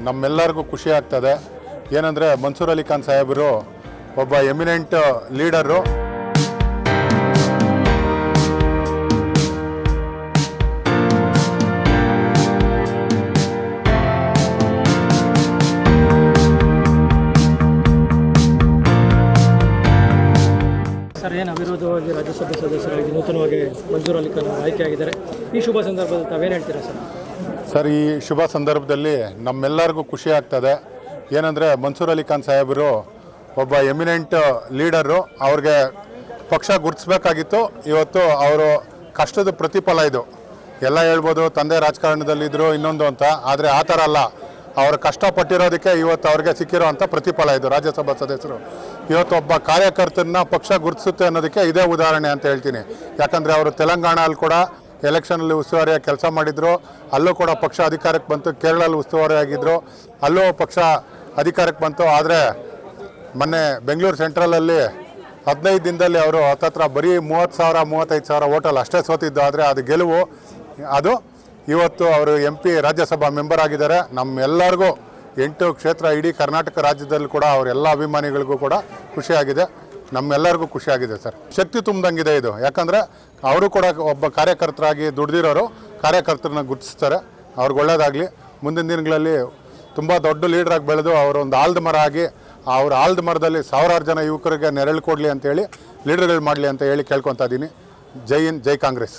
ನಮ್ಮೆಲ್ಲರಿಗೂ ಖುಷಿ ಆಗ್ತದೆ. ಏನಂದರೆ ಮನ್ಸೂರ್ ಅಲಿ ಖಾನ್ ಸಾಹೇಬರು ಒಬ್ಬ ಎಮಿನೆಂಟ್ ಲೀಡರು. ಸರ್, ಏನು ಅವಿರೋಧವಾಗಿ ರಾಜ್ಯಸಭೆ ಸದಸ್ಯರಾಗಿ ನೂತನವಾಗಿ ಮನ್ಸೂರ್ ಅಲಿ ಖಾನ್ ಆಯ್ಕೆಯಾಗಿದ್ದಾರೆ. ಈ ಶುಭ ಸಂದರ್ಭದಲ್ಲಿ ತಾವೇನು ಹೇಳ್ತೀರಾ ಸರ್? ಸರ್, ಈ ಶುಭ ಸಂದರ್ಭದಲ್ಲಿ ನಮ್ಮೆಲ್ಲರಿಗೂ ಖುಷಿ ಆಗ್ತದೆ. ಏನಂದರೆ ಮನ್ಸೂರ್ ಅಲಿ ಖಾನ್ ಸಾಹೇಬರು ಒಬ್ಬ ಎಮಿನೆಂಟ್ ಲೀಡರು. ಅವ್ರಿಗೆ ಪಕ್ಷ ಗುರುತಿಸ್ಬೇಕಾಗಿತ್ತು. ಇವತ್ತು ಅವರು ಕಷ್ಟದ ಪ್ರತಿಫಲ ಇದು. ಎಲ್ಲ ಹೇಳ್ಬೋದು ತಂದೆ ರಾಜಕಾರಣದಲ್ಲಿದ್ದರು ಇನ್ನೊಂದು ಅಂತ, ಆದರೆ ಆ ಥರ ಅಲ್ಲ. ಅವರು ಕಷ್ಟಪಟ್ಟಿರೋದಕ್ಕೆ ಇವತ್ತು ಅವ್ರಿಗೆ ಸಿಕ್ಕಿರೋ ಅಂಥ ಪ್ರತಿಫಲ ಇದು. ರಾಜ್ಯಸಭಾ ಸದಸ್ಯರು ಇವತ್ತು ಒಬ್ಬ ಕಾರ್ಯಕರ್ತರನ್ನ ಪಕ್ಷ ಗುರುತಿಸುತ್ತೆ ಅನ್ನೋದಕ್ಕೆ ಇದೇ ಉದಾಹರಣೆ ಅಂತ ಹೇಳ್ತೀನಿ. ಯಾಕಂದರೆ ಅವರು ತೆಲಂಗಾಣಲ್ಲಿ ಕೂಡ ಎಲೆಕ್ಷನಲ್ಲಿ ಉಸ್ತುವಾರಿಯಾಗಿ ಕೆಲಸ ಮಾಡಿದರು. ಅಲ್ಲೂ ಕೂಡ ಪಕ್ಷ ಅಧಿಕಾರಕ್ಕೆ ಬಂತು. ಕೇರಳಲ್ಲಿ ಉಸ್ತುವಾರಿ ಆಗಿದ್ದರು, ಅಲ್ಲೂ ಪಕ್ಷ ಅಧಿಕಾರಕ್ಕೆ ಬಂತು. ಆದರೆ ಮೊನ್ನೆ ಬೆಂಗಳೂರು ಸೆಂಟ್ರಲಲ್ಲಿ 15 ದಿನದಲ್ಲಿ ಅವರು ಹತ್ತತ್ರ ಬರೀ 30,000-35,000 ಓಟಲ್ಲಿ ಅಷ್ಟೇ ಸೋತಿದ್ದು. ಆದರೆ ಅದು ಗೆಲುವು. ಅದು ಇವತ್ತು ಅವರು MP ರಾಜ್ಯಸಭಾ ಮೆಂಬರ್ ಆಗಿದ್ದಾರೆ. ನಮ್ಮೆಲ್ಲರಿಗೂ 8 ಕ್ಷೇತ್ರ ಇಡೀ ಕರ್ನಾಟಕ ರಾಜ್ಯದಲ್ಲಿ ಕೂಡ ಅವರೆಲ್ಲ ಅಭಿಮಾನಿಗಳಿಗೂ ಕೂಡ ಖುಷಿಯಾಗಿದೆ. ನಮ್ಮೆಲ್ಲರಿಗೂ ಖುಷಿಯಾಗಿದೆ ಸರ್. ಶಕ್ತಿ ತುಂಬಿದಂಗಿದೆ ಇದು. ಯಾಕಂದರೆ ಅವರು ಕೂಡ ಒಬ್ಬ ಕಾರ್ಯಕರ್ತರಾಗಿ ದುಡ್ದಿರೋರು ಕಾರ್ಯಕರ್ತರನ್ನ ಗುರುತಿಸ್ತಾರೆ. ಅವ್ರಿಗೆ ಒಳ್ಳೆಯದಾಗಲಿ. ಮುಂದಿನ ದಿನಗಳಲ್ಲಿ ತುಂಬ ದೊಡ್ಡ ಲೀಡ್ರಾಗಿ ಬೆಳೆದು ಅವರು ಒಂದು ಆಲದ ಮರ ಆಗಿ ಅವ್ರ ಆಲದ ಮರದಲ್ಲಿ ಸಾವಿರಾರು ಜನ ಯುವಕರಿಗೆ ನೆರಳು ಕೊಡಲಿ ಅಂತೇಳಿ ಲೀಡರ್ಗಳು ಮಾಡಲಿ ಅಂತ ಹೇಳಿ ಕೇಳ್ಕೊತಾ ಇದ್ದೀನಿ. ಜೈ ಹಿಂದ್, ಜೈ ಕಾಂಗ್ರೆಸ್.